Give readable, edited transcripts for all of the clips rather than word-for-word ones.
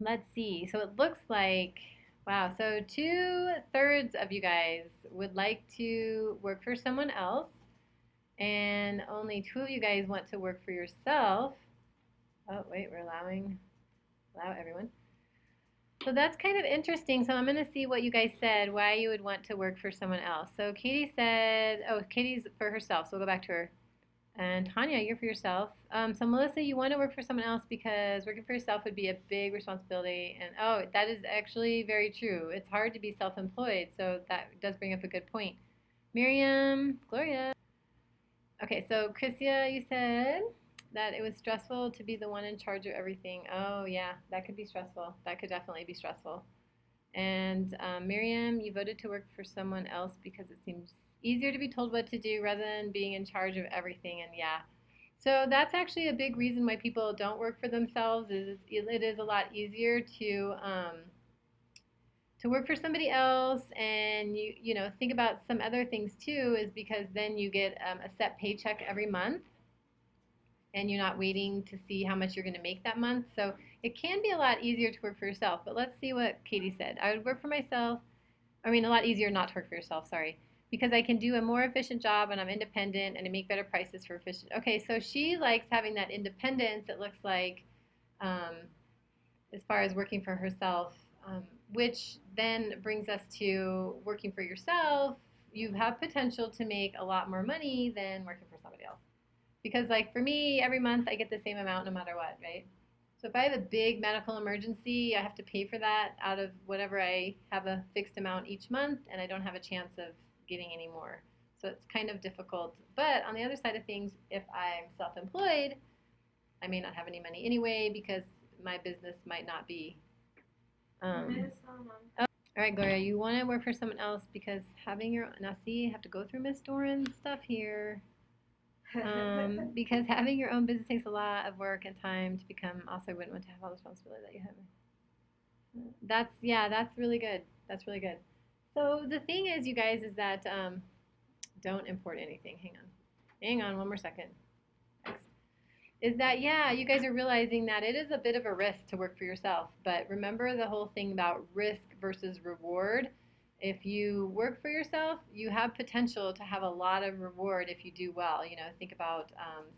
Let's see. So it looks like, wow, so 2/3 of you guys would like to work for someone else, and only two of you guys want to work for yourself. Oh, wait, we're allow everyone. So that's kind of interesting. So I'm going to see what you guys said, why you would want to work for someone else. So Katie said, oh, Katie's for herself, so we'll go back to her. And Tanya, you're for yourself. So Melissa, you want to work for someone else because working for yourself would be a big responsibility. And oh, that is actually very true. It's hard to be self-employed, so that does bring up a good point. Miriam, Gloria. Okay, so Chrisia, you said that it was stressful to be the one in charge of everything. Oh yeah, that could be stressful. That could definitely be stressful. And Miriam, you voted to work for someone else because it seems easier to be told what to do rather than being in charge of everything. And yeah, so that's actually a big reason why people don't work for themselves. Is it is a lot easier to work for somebody else, and you know think about some other things too. Is because then you get a set paycheck every month, and you're not waiting to see how much you're going to make that month. So it can be a lot easier to work for yourself. But let's see what Katie said. I would work for myself. I mean, a lot easier not to work for yourself, sorry. Because I can do a more efficient job and I'm independent and I make better prices for efficient. Okay, so she likes having that independence, it looks like, um, as far as working for herself, which then brings us to working for yourself. You have potential to make a lot more money than working for somebody else. Because like for me, every month I get the same amount no matter what, right? So if I have a big medical emergency, I have to pay for that out of whatever I have a fixed amount each month, and I don't have a chance of getting any more. So it's kind of difficult. But on the other side of things, if I'm self-employed, I may not have any money anyway because my business might not be. Oh, all right, Gloria, you want to work for someone else because having your now see, I have to go through Miss Doran's stuff here. Because having your own business takes a lot of work and time to become. Also, I wouldn't want to have all the responsibility that you have. That's yeah, that's really good. That's really good. So the thing is, you guys, is that don't import anything. Hang on, one more second. Is that yeah, you guys are realizing that it is a bit of a risk to work for yourself. But remember the whole thing about risk versus reward. If you work for yourself, you have potential to have a lot of reward if you do well. You know, think about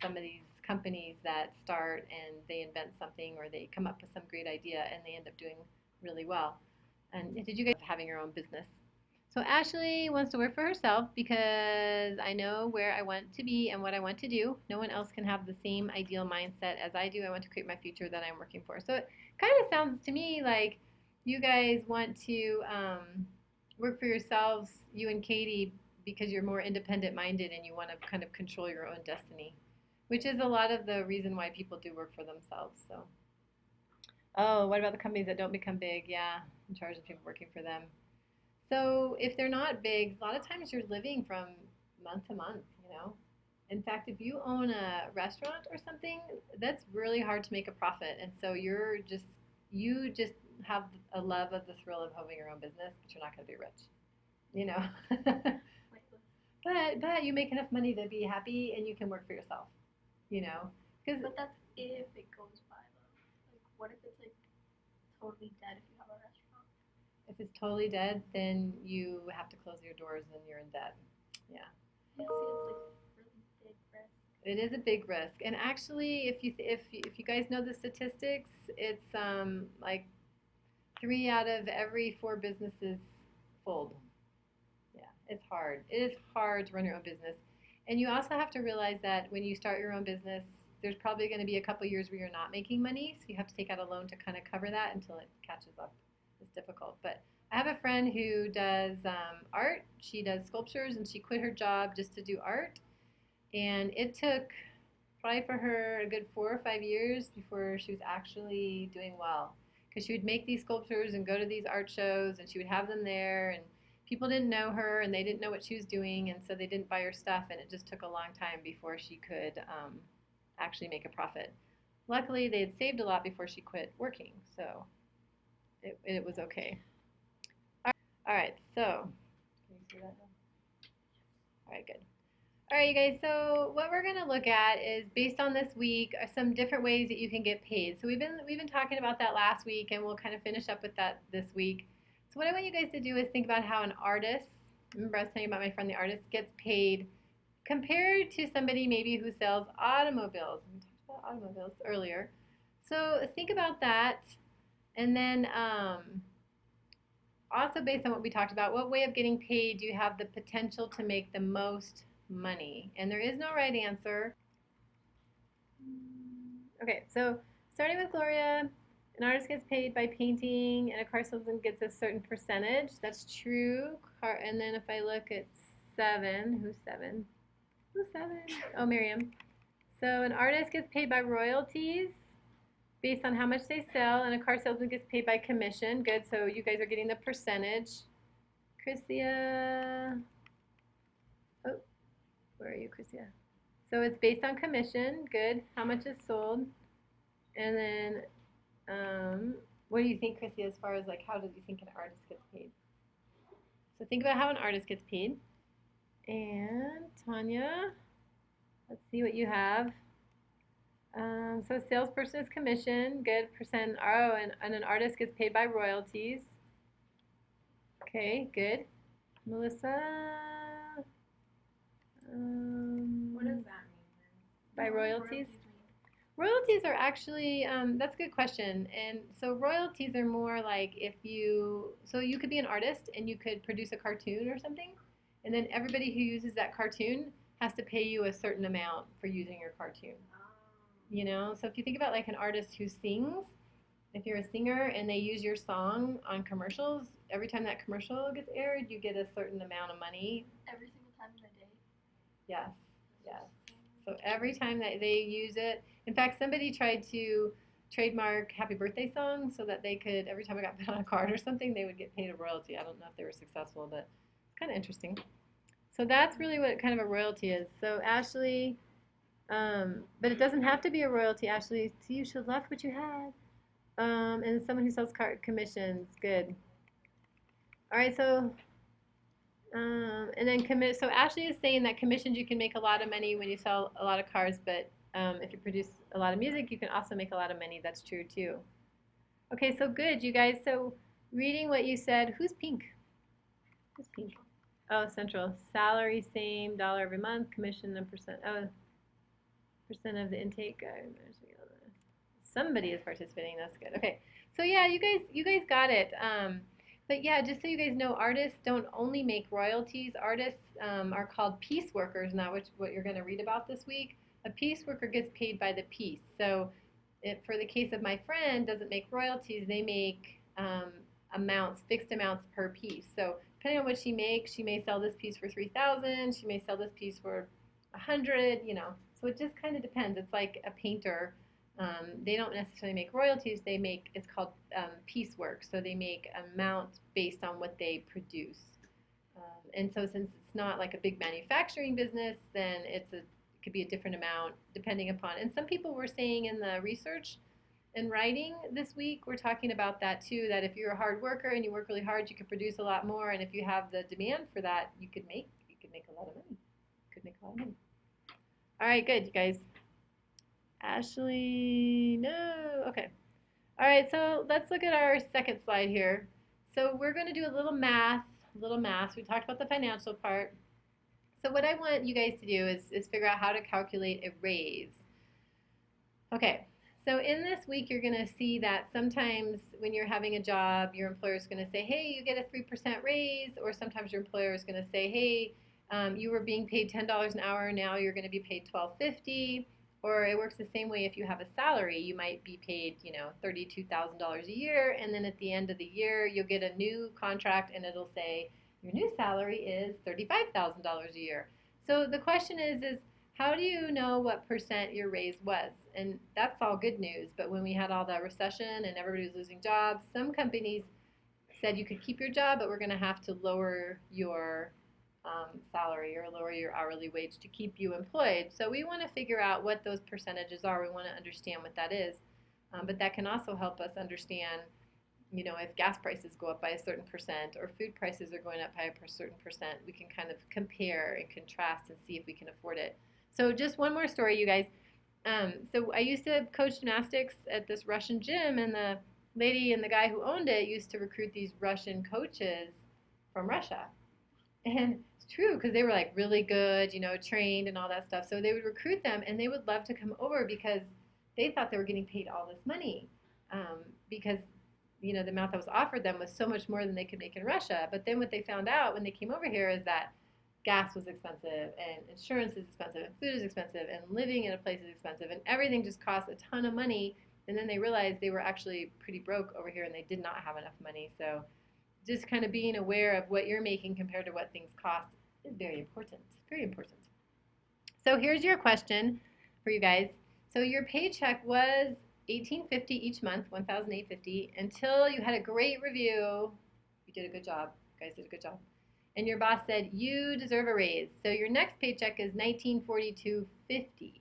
some of these companies that start and they invent something or they come up with some great idea and they end up doing really well. And did you guys having your own business? So Ashley wants to work for herself because I know where I want to be and what I want to do. No one else can have the same ideal mindset as I do. I want to create my future that I'm working for. So it kind of sounds to me like you guys want to work for yourselves, you and Katie, because you're more independent minded and you want to kind of control your own destiny, which is a lot of the reason why people do work for themselves. So, oh, what about the companies that don't become big? Yeah, in charge of people working for them. So if they're not big, a lot of times you're living from month to month, you know. In fact, if you own a restaurant or something, that's really hard to make a profit. And so you just have a love of the thrill of having your own business, but you're not going to be rich, you know. But you make enough money to be happy and you can work for yourself, you know. Because But that's if it goes by though. Like, what if it's like totally dead if you have a restaurant? if it's totally dead, then you have to close your doors and you're in debt. Yeah. Yeah, see, it's like really big risk. It is a big risk, and actually, if you guys know the statistics, it's like 3 out of every 4 businesses fold. Yeah, it's hard. It is hard to run your own business, and you also have to realize that when you start your own business, there's probably going to be a couple years where you're not making money, so you have to take out a loan to kind of cover that until it catches up. It's difficult, but I have a friend who does art. She does sculptures, and she quit her job just to do art, and it took probably for her a good 4 or 5 years before she was actually doing well. Because she would make these sculptures and go to these art shows and she would have them there and people didn't know her and they didn't know what she was doing and so they didn't buy her stuff and it just took a long time before she could actually make a profit. Luckily, they had saved a lot before she quit working, so it was okay. All right, so can you see that now? All right, good. All right, you guys. So what we're gonna look at is based on this week are some different ways that you can get paid. So we've been talking about that last week, and we'll kind of finish up with that this week. So what I want you guys to do is think about how an artist. Remember, I was telling you about my friend, the artist, gets paid compared to somebody maybe who sells automobiles. We talked about automobiles earlier. So think about that, and then also based on what we talked about, what way of getting paid do you have the potential to make the most money? And there is no right answer. Okay, so starting with Gloria, an artist gets paid by painting, and a car salesman gets a certain percentage. That's true. And then if I look at seven, who's seven? Who's seven? Oh, Miriam. So an artist gets paid by royalties based on how much they sell, and a car salesman gets paid by commission. Good. So you guys are getting the percentage. Chrisia. Oh, where are you, Chrisia? So it's based on commission. Good. How much is sold? And then, what do you think, Chrissy, as far as like how do you think an artist gets paid? So think about how an artist gets paid. And Tanya, let's see what you have. So a salesperson is commission, good percent. Oh, and an artist gets paid by royalties. Okay, good. Melissa. What does that mean? By royalties? Royalties are actually, that's a good question. And so royalties are more like so you could be an artist and you could produce a cartoon or something, and then everybody who uses that cartoon has to pay you a certain amount for using your cartoon. You know, so if you think about like an artist who sings, if you're a singer and they use your song on commercials, every time that commercial gets aired, you get a certain amount of money. Every single time in a day? Yes, yes. So every time that they use it, in fact, somebody tried to trademark happy birthday songs so that they could, every time I got put on a card or something, they would get paid a royalty. I don't know if they were successful, but it's kind of interesting. So that's really what kind of a royalty is. So Ashley, but it doesn't have to be a royalty, Ashley. So you should love what you had. And someone who sells car commissions, good. All right, so and then commit. So Ashley is saying that commissions you can make a lot of money when you sell a lot of cars, but if you produce a lot of music, you can also make a lot of money. That's true too. Okay, so good, you guys. So reading what you said, who's pink? Who's pink? Oh, Central. Salary same, dollar every month. Commission and percent. Oh, percent of the intake. Somebody is participating. That's good. Okay, so yeah, you guys got it. But yeah, just so you guys know, artists don't only make royalties. Artists are called piece workers, not what you're going to read about this week. A piece worker gets paid by the piece. So for the case of my friend, doesn't make royalties. They make amounts, fixed amounts per piece. So depending on what she makes, she may sell this piece for 3,000. She may sell this piece for 100. You know, so it just kind of depends. It's like a painter. They don't necessarily make royalties. They make, it's called piecework. So they make amount based on what they produce. And so since it's not like a big manufacturing business, then it could be a different amount depending upon. And some people were saying in the research and writing this week, we're talking about that too, that if you're a hard worker and you work really hard, you can produce a lot more. And if you have the demand for that, you could make a lot of money. Could make a lot of money. All right, good, you guys. Ashley, no. Okay. All right, so let's look at our second slide here. So we're going to do a little math. We talked about the financial part. So what I want you guys to do is figure out how to calculate a raise. Okay, so in this week, you're going to see that sometimes when you're having a job, your employer is going to say, hey, you get a 3% raise, or sometimes your employer is going to say, hey, you were being paid $10 an hour, now you're going to be paid $12.50. Or it works the same way if you have a salary. You might be paid, $32,000 a year, and then at the end of the year, you'll get a new contract, and it'll say your new salary is $35,000 a year. So the question is how do you know what percent your raise was? And that's all good news. But when we had all that recession and everybody was losing jobs, some companies said you could keep your job, but we're going to have to lower your salary or lower your hourly wage to keep you employed. So we want to figure out what those percentages are. We want to understand what that is. But that can also help us understand if gas prices go up by a certain percent or food prices are going up by a certain percent, we can kind of compare and contrast and see if we can afford it. So just one more story, you guys. So I used to coach gymnastics at this Russian gym, and the lady and the guy who owned it used to recruit these Russian coaches from Russia. And it's true because they were like really good, trained and all that stuff. So they would recruit them, and they would love to come over because they thought they were getting paid all this money, because the amount that was offered them was so much more than they could make in Russia. But then what they found out when they came over here is that gas was expensive and insurance is expensive and food is expensive and living in a place is expensive and everything just costs a ton of money. And then they realized they were actually pretty broke over here and they did not have enough money. So just kind of being aware of what you're making compared to what things cost is very important. Very important. So here's your question for you guys. So your paycheck was $1,850 each month, $1,850, until you had a great review. You did a good job. You guys did a good job. And your boss said you deserve a raise. So your next paycheck is $1,942.50.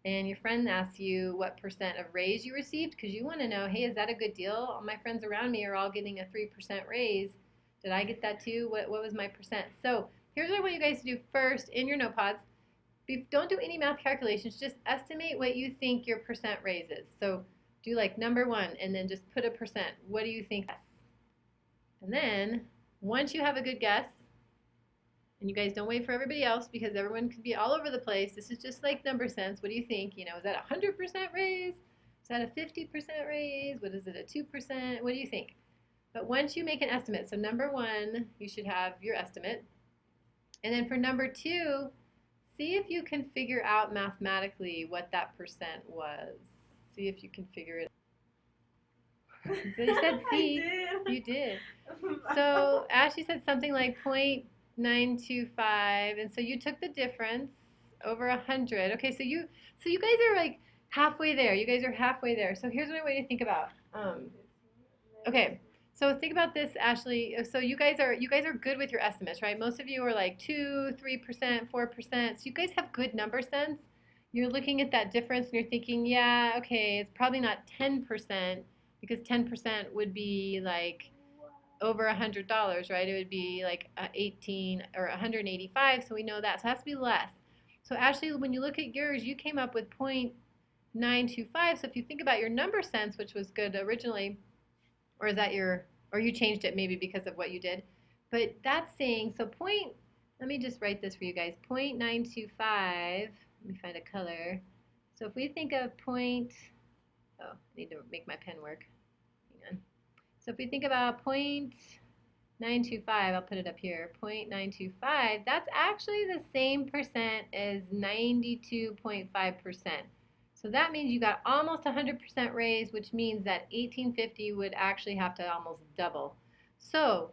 And your friend asks you what percent of raise you received because you want to know, hey, is that a good deal? All my friends around me are all getting a 3% raise. Did I get that too? What was my percent? So here's what I want you guys to do first in your notepads. Don't do any math calculations. Just estimate what you think your percent raise is. So do like number one and then just put a percent. What do you think? And then once you have a good guess, and you guys don't wait for everybody else because everyone can be all over the place. This is just like number sense. What do you think? Is that a 100% raise? Is that a 50% raise? What is it, a 2%? What do you think? But once you make an estimate, so number one, you should have your estimate. And then for number two, see if you can figure out mathematically what that percent was. See if you can figure it out. You said C. You did. So Ashley said something like 0.925, and so you took the difference over 100. Okay, so you guys are like halfway there. You guys are halfway there. So here's what I want you to think about. Okay, so think about this, Ashley. So you guys are good with your estimates, right? Most of you are like 2, 3%, 4%. So you guys have good number sense. You're looking at that difference and you're thinking, yeah, okay, it's probably not 10% because 10% would be like over $100, right? It would be like 18 or 185, so we know that. So it has to be less. So Ashley, when you look at yours, you came up with 0.925. So if you think about your number sense, which was good originally, or is that or you changed it maybe because of what you did, but that's saying, so let me just write this for you guys, 0.925, let me find a color. So if we think of I need to make my pen work. Hang on. So if we think about 0.925, I'll put it up here, 0.925, that's actually the same percent as 92.5%. So that means you got almost 100% raise, which means that 1850 would actually have to almost double. So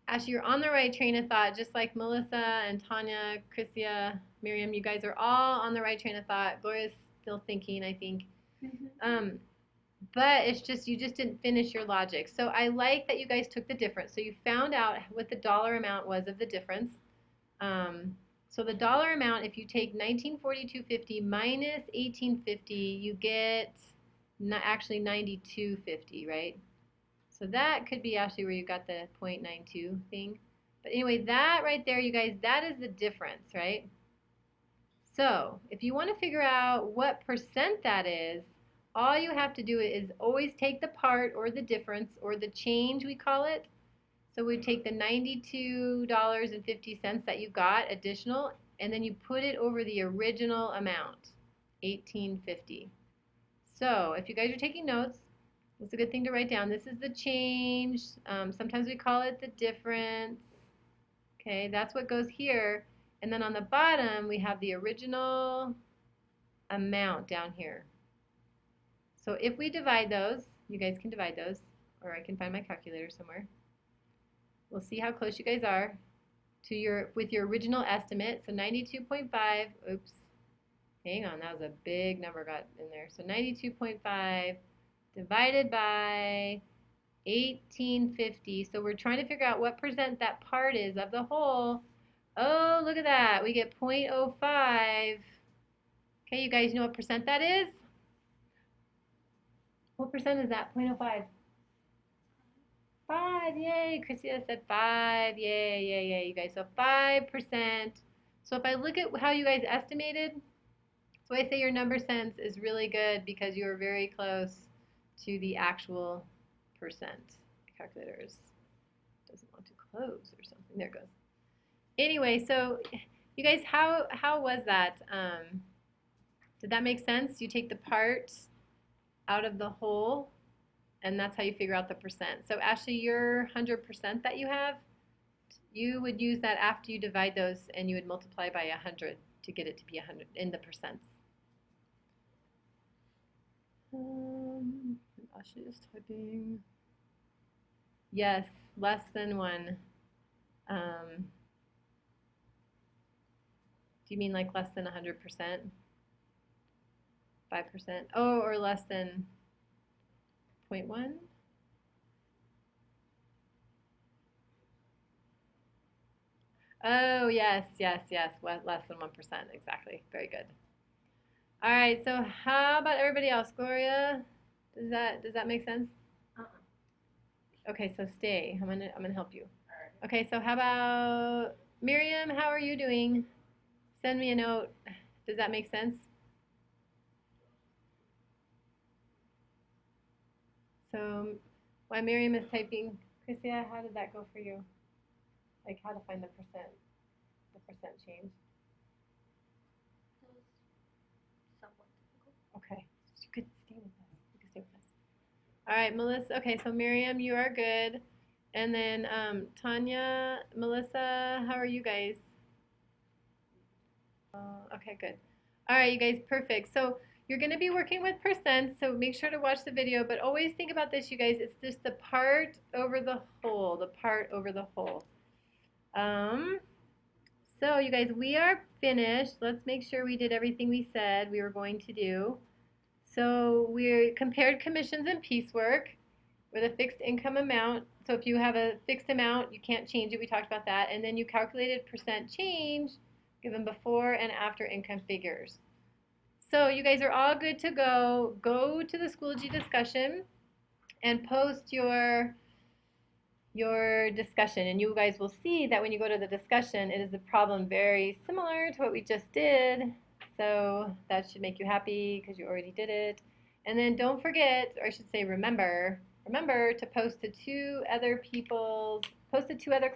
actually, you're on the right train of thought, just like Melissa and Tanya, Chrissia, Miriam, you guys are all on the right train of thought. Gloria's still thinking, I think. But it's just, you just didn't finish your logic. So I like that you guys took the difference. So you found out what the dollar amount was of the difference. So the dollar amount, if you take 1942.50 minus 1850, you get actually 92.50, right? So that could be actually where you got the 0.92 thing. But anyway, that right there, you guys, that is the difference, right? So if you want to figure out what percent that is, all you have to do is always take the part or the difference or the change, we call it. So we take the $92.50 that you got additional, and then you put it over the original amount, $18.50. So if you guys are taking notes, it's a good thing to write down. This is the change. Sometimes we call it the difference. Okay, that's what goes here. And then on the bottom, we have the original amount down here. So if we divide those, you guys can divide those, or I can find my calculator somewhere. We'll see how close you guys are to with your original estimate. So 92.5, oops, hang on, that was a big number got in there. So 92.5 divided by 1850. So we're trying to figure out what percent that part is of the whole. Oh, look at that. We get 0.05. Okay, you guys know what percent that is? What percent is that? 0.05. 5, yay. Christina said 5, yay, yay, yay, you guys. So 5%. So if I look at how you guys estimated, so I say your number sense is really good because you are very close to the actual percent. Calculators doesn't want to close or something. There it goes. Anyway, so you guys, how was that? Did that make sense? You take the part out of the whole, and that's how you figure out the percent. So Ashley, your 100% that you have, you would use that after you divide those, and you would multiply by 100 to get it to be 100 in the percents. Ashley is typing. Yes, less than 1. Do you mean like less than 100%? 5%? Oh, or less than 0.1? Oh, yes, yes, yes. Less than 1%. Exactly. Very good. All right. So how about everybody else? Gloria, does that make sense? Okay, so stay. I'm gonna help you. Okay, so how about Miriam? How are you doing? Send me a note. Does that make sense? So while Miriam is typing, Christia, how did that go for you? Like how to find the percent change? It was somewhat difficult. Okay, you could stay with us. You could stay with us. All right, Melissa. Okay, so Miriam, you are good. And then Tanya, Melissa, how are you guys? Okay, good. All right, you guys, perfect. So you're going to be working with percents, so make sure to watch the video. But always think about this, you guys. It's just the part over the whole, the part over the whole. Um, so you guys, we are finished. Let's make sure we did everything we said we were going to do. So we compared commissions and piecework with a fixed income amount. So if you have a fixed amount, you can't change it. We talked about that. And then you calculated percent change given before and after income figures. So you guys are all good to go. Go to the Schoology discussion and post your discussion, and you guys will see that when you go to the discussion, it is a problem very similar to what we just did. So that should make you happy because you already did it. And then don't forget, or I should say remember to post to two other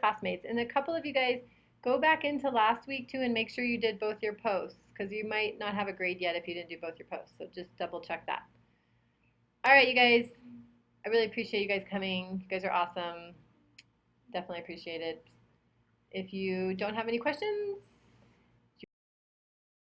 classmates. And a couple of you guys go back into last week too and make sure you did both your posts because you might not have a grade yet if you didn't do both your posts. So just double check that. All right, you guys. I really appreciate you guys coming. You guys are awesome. Definitely appreciate it. If you don't have any questions,